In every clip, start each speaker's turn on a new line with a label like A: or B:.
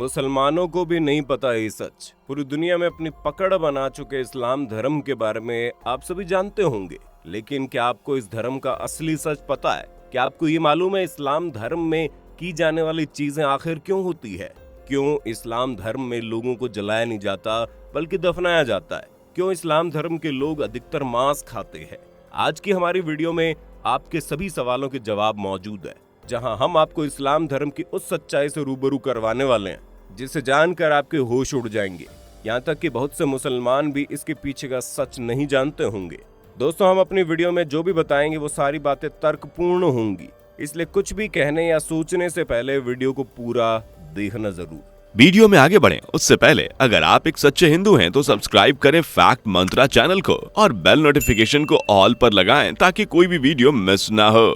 A: मुसलमानों को भी नहीं पता ये सच। पूरी दुनिया में अपनी पकड़ बना चुके इस्लाम धर्म के बारे में आप सभी जानते होंगे, लेकिन क्या आपको इस धर्म का असली सच पता है? क्या आपको ये मालूम है इस्लाम धर्म में की जाने वाली चीजें आखिर क्यों होती है? क्यों इस्लाम धर्म में लोगों को जलाया नहीं जाता बल्कि दफनाया जाता है? क्यों इस्लाम धर्म के लोग अधिकतर मांस खाते हैं? आज की हमारी वीडियो में आपके सभी सवालों के जवाब मौजूद है, जहां हम आपको इस्लाम धर्म की उस सच्चाई से रूबरू करवाने वाले हैं जिसे जानकर आपके होश उड़ जाएंगे। यहाँ तक कि बहुत से मुसलमान भी इसके पीछे का सच नहीं जानते होंगे। दोस्तों, हम अपनी वीडियो में जो भी बताएंगे वो सारी बातें तर्कपूर्ण होंगी, इसलिए कुछ भी कहने या सोचने से पहले वीडियो को पूरा देखना जरूर।
B: वीडियो में आगे बढ़ें उससे पहले अगर आप एक सच्चे हिंदू हैं तो सब्सक्राइब करें फैक्ट मंत्रा चैनल को और बेल नोटिफिकेशन को ऑल पर लगाएं ताकि कोई भी वीडियो मिस ना हो।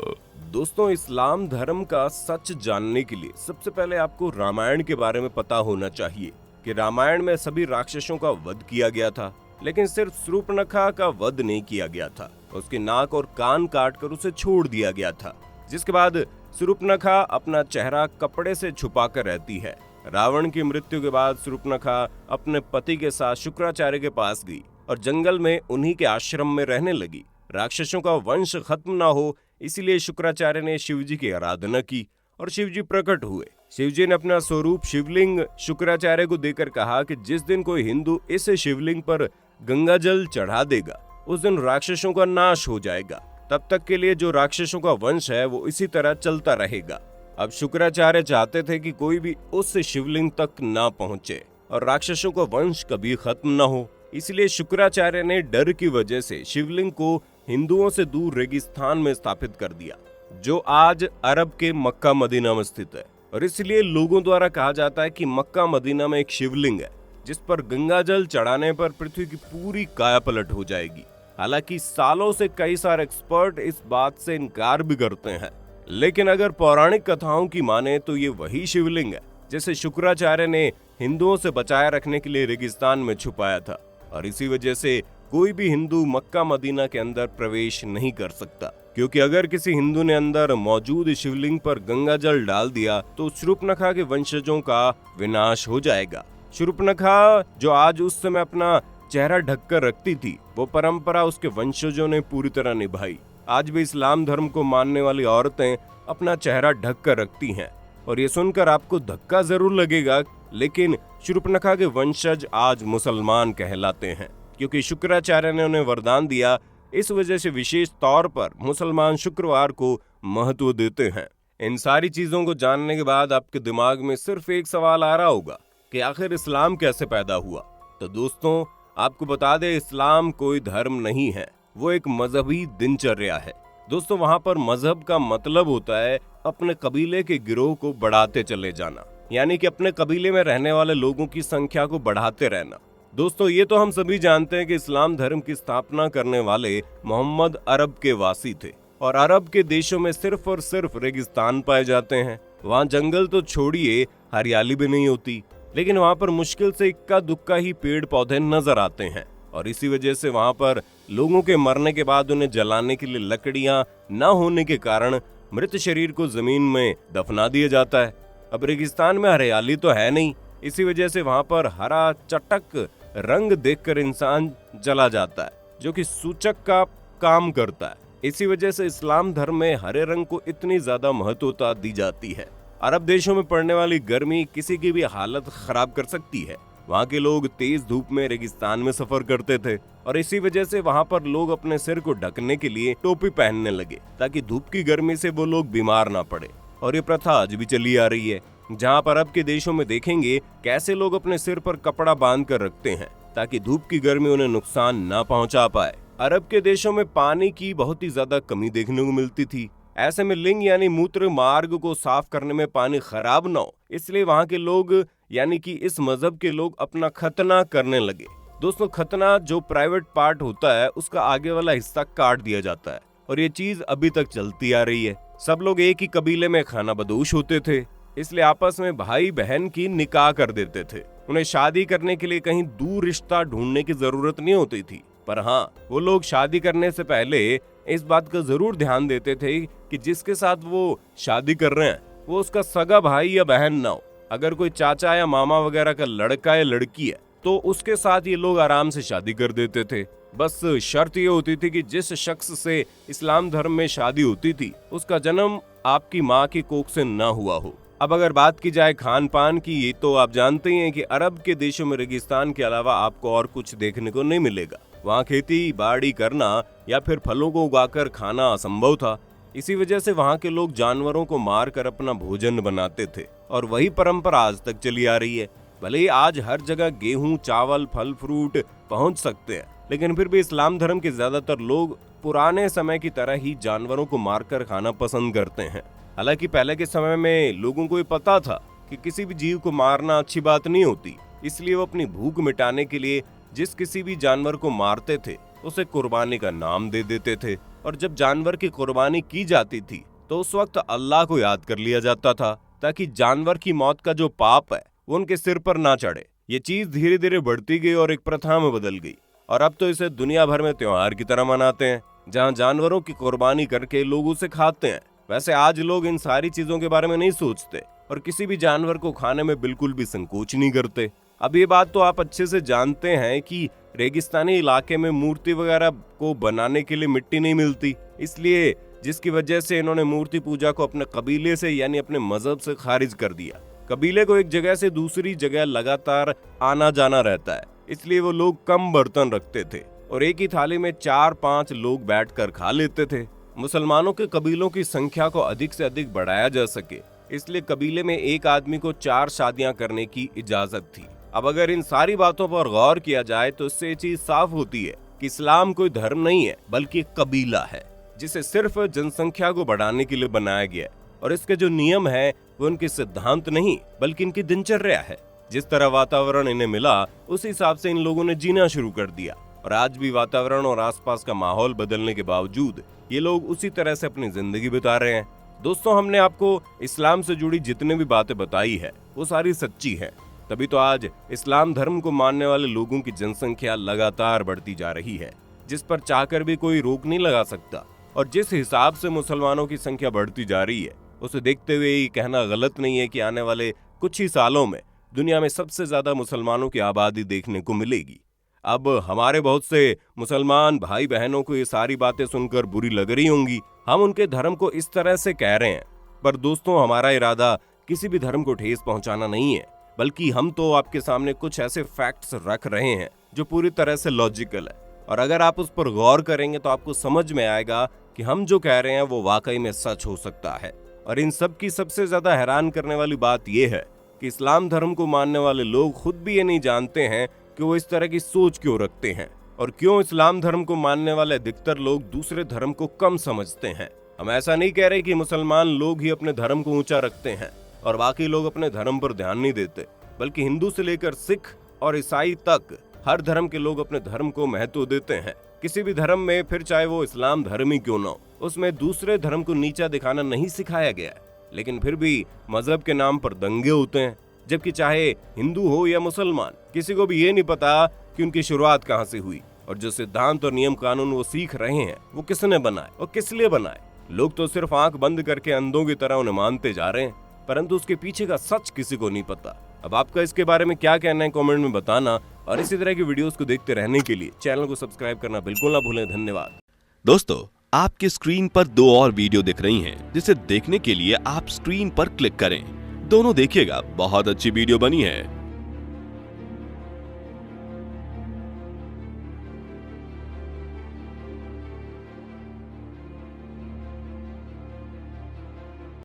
A: दोस्तों, इस्लाम धर्म का सच जानने के लिए सबसे पहले आपको रामायण के बारे में पता होना चाहिए कि रामायण में सभी राक्षसों का वध किया गया था, लेकिन सिर्फ शूर्पणखा का वध नहीं किया गया था। उसके नाक और कान काटकर उसे छोड़ दिया गया था, जिसके बाद शूर्पणखा अपना चेहरा कपड़े से छुपाकर रहती है। रावण की मृत्यु के बाद शूर्पणखा अपने पति के साथ शुक्राचार्य के पास गई और जंगल में उन्हीं के आश्रम में रहने लगी। राक्षसों का वंश खत्म ना हो इसीलिए शुक्राचार्य ने शिवजी की आराधना की और शिवजी प्रकट हुए। शिवजी ने अपना स्वरूप शिवलिंग शुक्राचार्य को देकर कहा कि जिस दिन कोई हिंदू इस शिवलिंग पर गंगा जल चढ़ा देगा उस दिन राक्षसों का नाश हो जाएगा। तब तक के लिए जो राक्षसों का वंश है वो इसी तरह चलता रहेगा। अब शुक्राचार्य चाहते थे कि कोई भी उस शिवलिंग तक ना पहुंचे और राक्षसों का वंश कभी खत्म ना हो। इसलिए शुक्राचार्य ने डर की वजह से शिवलिंग को हिंदुओं से दूर रेगिस्तान में स्थापित कर दिया, जो आज अरब के मक्का मदीना में स्थित है। और इसलिए लोगों द्वारा कहा जाता है कि मक्का मदीना में एक शिवलिंग है जिस पर गंगा जल चढ़ाने पर पृथ्वी की पूरी कायापलट हो जाएगी। हालांकि सालों से कई सारे एक्सपर्ट इस बात से इनकार भी करते हैं, लेकिन अगर पौराणिक कथाओं की माने तो ये वही शिवलिंग है जिसे शुक्राचार्य ने हिंदुओं से बचाए रखने के लिए रेगिस्तान में छुपाया था। और इसी वजह से कोई भी हिंदू मक्का मदीना के अंदर प्रवेश नहीं कर सकता, क्योंकि अगर किसी हिंदू ने अंदर मौजूद शिवलिंग पर गंगा जल डाल दिया तो शूर्पणखा के वंशजों का विनाश हो जाएगा। शूर्पणखा जो आज उस समय अपना चेहरा ढककर रखती थी, वो परंपरा उसके वंशजों ने पूरी तरह निभाई। आज भी इस्लाम धर्म को मानने वाली औरतें अपना चेहरा ढक कर रखती हैं। और ये सुनकर आपको धक्का जरूर लगेगा, लेकिन शूर्पणखा के वंशज आज मुसलमान कहलाते हैं, क्योंकि शुक्राचार्य ने उन्हें वरदान दिया। इस वजह से विशेष तौर पर मुसलमान शुक्रवार को महत्व देते हैं। इन सारी चीजों को जानने के बाद आपके दिमाग में सिर्फ एक सवाल आ रहा होगा कि आखिर इस्लाम कैसे पैदा हुआ। तो दोस्तों, आपको बता दें, इस्लाम कोई धर्म नहीं है, वो एक मजहबी दिनचर्या है। दोस्तों, वहाँ पर मजहब का मतलब होता है अपने कबीले के गिरोह को बढ़ाते चले जाना, यानी कि अपने कबीले में रहने वाले लोगों की संख्या को बढ़ाते रहना। दोस्तों, ये तो हम सभी जानते हैं कि इस्लाम धर्म की स्थापना करने वाले मोहम्मद अरब के वासी थे और अरब के देशों में सिर्फ और सिर्फ रेगिस्तान पाए जाते हैं। वहाँ जंगल तो छोड़िए, हरियाली भी नहीं होती, लेकिन वहाँ पर मुश्किल से इक्का दुक्का ही पेड़ पौधे नजर आते हैं। और इसी वजह से वहाँ पर लोगों के मरने के बाद उन्हें जलाने के लिए लकड़ियाँ न होने के कारण मृत शरीर को जमीन में दफना दिया जाता है। अब रेगिस्तान में हरियाली तो है नहीं, इसी वजह से वहाँ पर हरा चटक रंग देखकर इंसान जला जाता है, जो कि सूचक का काम करता है। इसी वजह से इस्लाम धर्म में हरे रंग को इतनी ज्यादा महत्वता दी जाती है। अरब देशों में पड़ने वाली गर्मी किसी की भी हालत खराब कर सकती है। वहाँ के लोग तेज धूप में रेगिस्तान में सफर करते थे और इसी वजह से वहाँ पर लोग अपने सिर को ढकने के लिए टोपी पहनने लगे, ताकि धूप की गर्मी से वो लोग बीमार ना पड़े। और ये प्रथा आज भी चली आ रही है, जहाँ पर अरब के देशों में देखेंगे कैसे लोग अपने सिर पर कपड़ा बांध कर रखते हैं ताकि धूप की गर्मी उन्हें नुकसान ना पहुँचा पाए। अरब के देशों में पानी की बहुत ही ज्यादा कमी देखने को मिलती थी। ऐसे में लिंग यानी मूत्र मार्ग को साफ करने में पानी खराब न हो, इसलिए वहाँ के लोग यानी कि इस मजहब के लोग अपना खतना करने लगे। दोस्तों, खतना जो प्राइवेट पार्ट होता है उसका आगे वाला हिस्सा काट दिया जाता है और ये चीज अभी तक चलती आ रही है। सब लोग एक ही कबीले में खाना बदोश होते थे, इसलिए आपस में भाई बहन की निकाह कर देते थे। उन्हें शादी करने के लिए कहीं दूर रिश्ता ढूंढने की जरूरत नहीं होती थी, पर हाँ, वो लोग शादी करने से पहले इस बात का जरूर ध्यान देते थे कि जिसके साथ वो शादी कर रहे हैं वो उसका सगा भाई या बहन ना हो, अगर कोई चाचा या मामा वगैरह का लड़का या लड़की है तो उसके साथ ये लोग आराम से शादी कर देते थे। बस शर्त ये होती थी कि जिस शख्स से इस्लाम धर्म में शादी होती थी उसका जन्म आपकी माँ की कोख से ना हुआ हो। अब अगर बात की जाए खान पान की, ये तो आप जानते ही हैं कि अरब के देशों में रेगिस्तान के अलावा आपको और कुछ देखने को नहीं मिलेगा। वहाँ खेती बाड़ी करना या फिर फलों को उगाकर खाना असंभव था। इसी वजह से वहाँ के लोग जानवरों को मार कर अपना भोजन बनाते थे और वही परंपरा आज तक चली आ रही है। भले ही आज हर जगह गेहूं, चावल, फल फ्रूट पहुंच सकते हैं, लेकिन फिर भी इस्लाम धर्म के ज्यादातर लोग पुराने समय की तरह ही जानवरों को मारकर खाना पसंद करते हैं। हालांकि पहले के समय में लोगों को ये पता था कि किसी भी जीव को मारना अच्छी बात नहीं होती, इसलिए वो अपनी भूख मिटाने के लिए जिस किसी भी जानवर को मारते थे उसे कुर्बानी का नाम दे देते थे। और जब जानवर की कुर्बानी की जाती थी तो उस वक्त अल्लाह को याद कर लिया जाता था ताकि जानवर की मौत का जो पाप है वो उनके सिर पर ना चढ़े। ये चीज धीरे धीरे बढ़ती गई और एक प्रथा में बदल गई और अब तो इसे दुनिया भर में त्योहार की तरह मनाते हैं, जहां जानवरों की कुर्बानी करके लोग उसे खाते हैं। वैसे आज लोग इन सारी चीजों के बारे में नहीं सोचते और किसी भी जानवर को खाने में बिल्कुल भी संकोच नहीं करते। अब ये बात तो आप अच्छे से जानते हैं कि रेगिस्तानी इलाके में मूर्ति वगैरह को बनाने के लिए मिट्टी नहीं मिलती, इसलिए जिसकी वजह से इन्होंने मूर्ति पूजा को अपने कबीले से यानी अपने मजहब से खारिज कर दिया। कबीले को एक जगह से दूसरी जगह लगातार आना जाना रहता है, इसलिए वो लोग कम बर्तन रखते थे और एक ही थाली में 4-5 लोग बैठकर खा लेते थे। मुसलमानों के कबीलों की संख्या को अधिक से अधिक बढ़ाया जा सके, इसलिए कबीले में एक आदमी को 4 शादियां करने की इजाजत थी। अब अगर इन सारी बातों पर गौर किया जाए तो इससे ये चीज साफ होती है कि इस्लाम कोई धर्म नहीं है बल्कि एक कबीला है, जिसे सिर्फ जनसंख्या को बढ़ाने के लिए बनाया गया है। और इसके जो नियम है वो उनके सिद्धांत नहीं बल्कि इनकी दिनचर्या है। जिस तरह वातावरण इन्हें मिला उस हिसाब से इन लोगों ने जीना शुरू कर दिया और आज भी वातावरण और आसपास का माहौल बदलने के बावजूद ये लोग उसी तरह से अपनी जिंदगी बिता रहे हैं। दोस्तों, हमने आपको इस्लाम से जुड़ी जितने भी बातें बताई है वो सारी सच्ची है, तभी तो आज इस्लाम धर्म को मानने वाले लोगों की जनसंख्या लगातार बढ़ती जा रही है, जिस पर चाहकर भी कोई रोक नहीं लगा सकता। और जिस हिसाब से मुसलमानों की संख्या बढ़ती जा रही है उसे देखते हुए ये कहना गलत नहीं है कि आने वाले कुछ ही सालों में दुनिया में सबसे ज्यादा मुसलमानों की आबादी देखने को मिलेगी। अब हमारे बहुत से मुसलमान भाई बहनों को ये सारी बातें सुनकर बुरी लग रही होंगी, हम उनके धर्म को इस तरह से कह रहे हैं, पर दोस्तों हमारा इरादा किसी भी धर्म को ठेस पहुंचाना नहीं है, बल्कि हम तो आपके सामने कुछ ऐसे फैक्ट्स रख रहे हैं जो पूरी तरह से लॉजिकल है। और अगर आप उस पर गौर करेंगे तो आपको समझ में आएगा कि हम जो कह रहे हैं वो वाकई में सच हो सकता है। और इन सब की सबसे ज्यादा हैरान करने वाली बात यह है कि इस्लाम धर्म को मानने वाले लोग खुद भी ये नहीं जानते हैं कि वो इस तरह की सोच क्यों रखते हैं और क्यों इस्लाम धर्म को मानने वाले अधिकतर लोग दूसरे धर्म को कम समझते हैं। हम ऐसा नहीं कह रहे कि मुसलमान लोग ही अपने धर्म को ऊंचा रखते हैं और बाकी लोग अपने धर्म पर ध्यान नहीं देते, बल्कि हिंदू से लेकर सिख और ईसाई तक हर धर्म के लोग अपने धर्म को महत्व देते हैं। किसी भी धर्म में, फिर चाहे वो इस्लाम धर्म ही क्यों ना हो, उसमें दूसरे धर्म को नीचा दिखाना नहीं सिखाया गया है। लेकिन फिर भी मजहब के नाम पर दंगे होते हैं, जबकि चाहे हिंदू हो या मुसलमान, किसी को भी ये नहीं पता कि उनकी शुरुआत कहाँ से हुई और जो सिद्धांत और नियम कानून वो सीख रहे हैं वो किसने बनाए और किस लिए बनाए। लोग तो सिर्फ आंख बंद करके अंधों की तरह उन्हें मानते जा रहे हैं, परंतु उसके पीछे का सच किसी को नहीं पता। अब आपका इसके बारे में क्या कहना है कमेंट में बताना, और इसी तरह की वीडियोस को देखते रहने के लिए चैनल को सब्सक्राइब करना बिल्कुल ना भूलें। धन्यवाद।
B: दोस्तों, आपके स्क्रीन पर 2 और वीडियो दिख रही हैं, जिसे देखने के लिए आप स्क्रीन पर क्लिक करें। दोनों देखिएगा, बहुत अच्छी वीडियो बनी है।